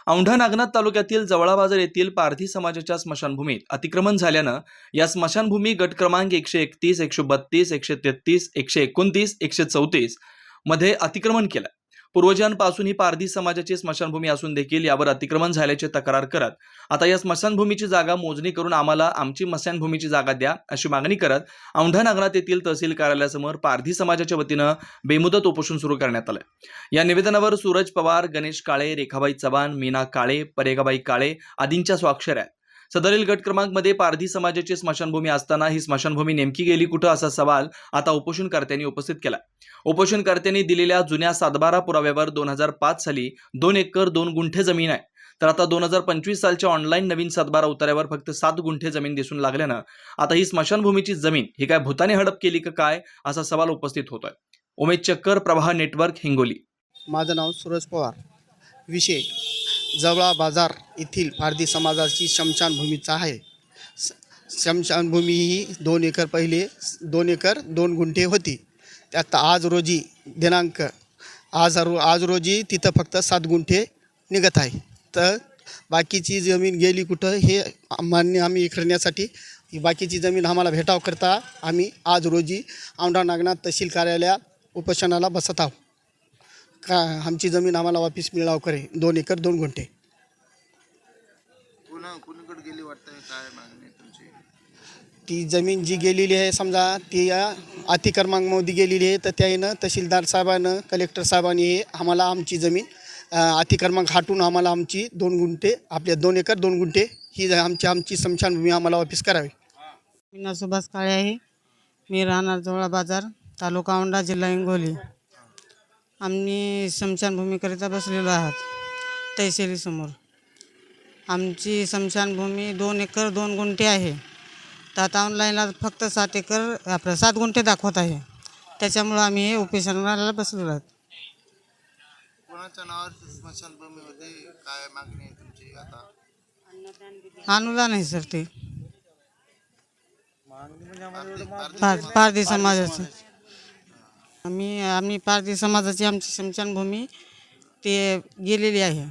औंढा नागनाथ तालुक्यातील जवळा बाजार येथील पारधी समाजाच्या स्मशानभूमीत अतिक्रमण झाल्यानं या स्मशानभूमी गट क्रमांक 131, 132, 133, 129, 134 मध्ये अतिक्रमण केलं। पूर्वजांपासून ही पारधी समाजाची स्मशानभूमी असून देखील यावर अतिक्रमण झाल्याची तक्रार करत आता या स्मशानभूमीची जागा मोजणी करून आम्हाला आमची स्मशानभूमीची जागा द्या अशी मागणी करत औंढा नागनाथ येथील तहसील कार्यालयासमोर पारधी समाजाच्या वतीनं बेमुदत उपोषण सुरू करण्यात आलं। या निवेदनावर सूरज पवार, गणेश काळे, रेखाबाई चव्हाण, मीना काळे, परेगाबाई काळे आदींच्या स्वाक्षऱ्या आहेत। सदरील गट क्रमांक मध्ये पारधी समाजाची स्मशानभूमी असताना ही स्मशानभूमी नेमकी गेली कुठं असा सवाल आता उपोषणकर्त्यांनी उपस्थित केला। उपोषणकर्त्यांनी दिलेल्या जुन्या सातबारा पुराव्यावर 2005 साली 2 एकर 2 गुंठे जमीन आहे, तर आता 2025 सालच्या ऑनलाईन नवीन सातबारा उतार्यावर फक्त 7 गुंठे जमीन दिसून लागल्यानं आता ही स्मशानभूमीची जमीन ही काय भूताने हडप केली का काय असा सवाल उपस्थित होतोय। उमेश चक्कर, प्रवाह नेटवर्क, हिंगोली। माझं नाव सूरज पवार। विषय जवळा बाजार येथील पारधी समाजाची स्मशानभूमीचा आहे। स्मशानभूमी ही 2 एकर पहिले 2 एकर 2 गुंठे होती। त्यात आज रोजी दिनांक आज रोजी तिथं फक्त 7 गुंठे निघत आहे। तर बाकीची जमीन गेली कुठं हे मान्य आम्ही करण्यासाठी बाकीची जमीन आम्हाला भेटाव करता आम्ही आज रोजी औंढा नागनाथ तहसील कार्यालयात उपोषणाला बसत आहोत। का आमची जमीन आम्हाला वापस मिळाव करे। 2 एकर 2 गुंठे कुणाकडे गेली वाटतं, काय मागणी तुमची? ती जमीन जी गेलेली आहे समजा ती अतिक्रमांकमध्ये गेलेली आहे, तर त्यानं तहसीलदार साहेबानं कलेक्टर साहेबांनी हे आम्हाला आमची जमीन अतिक्रमांक हटून आम्हाला आमची 2 गुंठे आपल्या 2 एकर 2 गुंठे ही आमची स्मशानभूमी आम्हाला वापस करावी। मीना सुभाष काळे आहे। मी राहणार जवळा बाजार, तालुका औंढा, जिल्हा हिंगोली। आम्ही स्मशानभूमीकरिता बसलेलो आहात तहसीलीसमोर। आमची स्मशानभूमी 2 एकर 2 गुंठे आहे। त्यात ऑनलाईनला फक्त 7 गुंठे दाखवत आहे। त्याच्यामुळं आम्ही हे उपोषणाला बसलेलो आहोत। कोणाच्या नावावर स्मशानभूमी होती, काय मागणी आहे तुमची? आता अनुदान आहे सर ते पारधी समाजाचं। आम्ही पारधी समाजाची आमची स्मशानभूमी ते गेलेली आहे।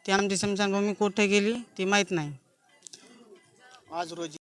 ती आमची स्मशानभूमी कुठे गेली ती माहीत नाही। आज रोजी